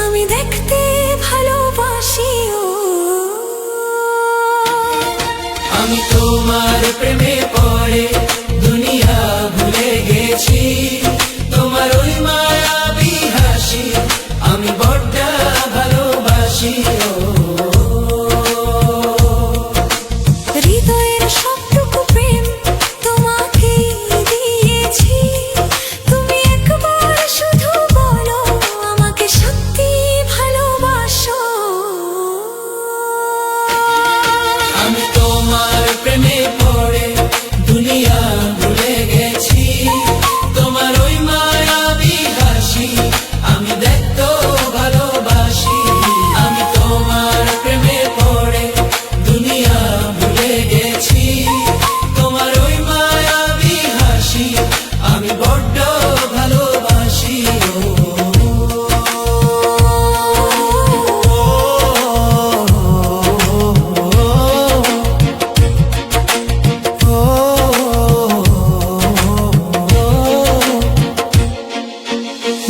আমি দেখতে ভালোবাসি ও আমি তোমার প্রেমে পড়ে দুনিয়া ভুলে গেছি তোমার ওই মায়াবী হাসি আমি বড্ড ভালোবাসি ও হৃদয়ের সবটুকু প্রেম তোমাকে দিয়েছি তুমি একবার শুধু বলো আমাকে সত্যি ভালোবাসো আমি তোমার প্রেমে পড়ে দুনিয়া ভুলে গেছি তোমার ওই মায়াবী হাসি আমি দেখতে ভালোবাসি আমি তোমার প্রেমে পড়ে দুনিয়া ভুলে গেছি তোমার ওই মায়াবী হাসি আমি বড্ড ভালোবাসি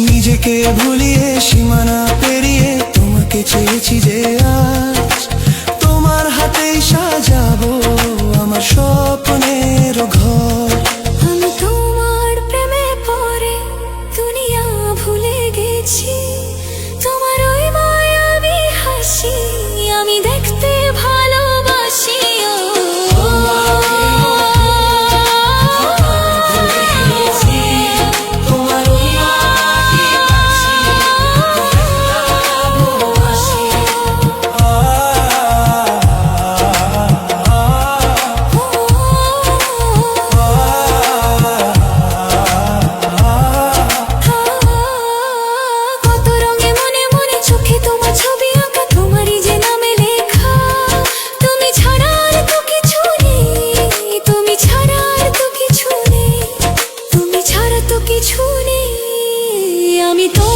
নিজেকে ভুলিয়ে সীমানা পেরিয়ে তোমাকে চেয়েছি যে আজ তোমার হাতেই সাজাবো আমার স্বপ্নের ঘর আমি তোমার প্রেমে পড়ে দুনিয়া ভুলে গেছি তোমার ওই মায়াবী হাসি আমি দেখতে ভালোবাসি ও তোমার ওই মায়াবী হাসি ভালোবাসি কত রঙে মনে মনে চোখে তোমার ছবি আঁকা তোমারই যে নামে লেখা তুমি ছাড়া আর তো কিছু নেই তুমি ছাড়া আর তো কিছু নেই তুমি ছাড়া তো কিছু নেই আমি তো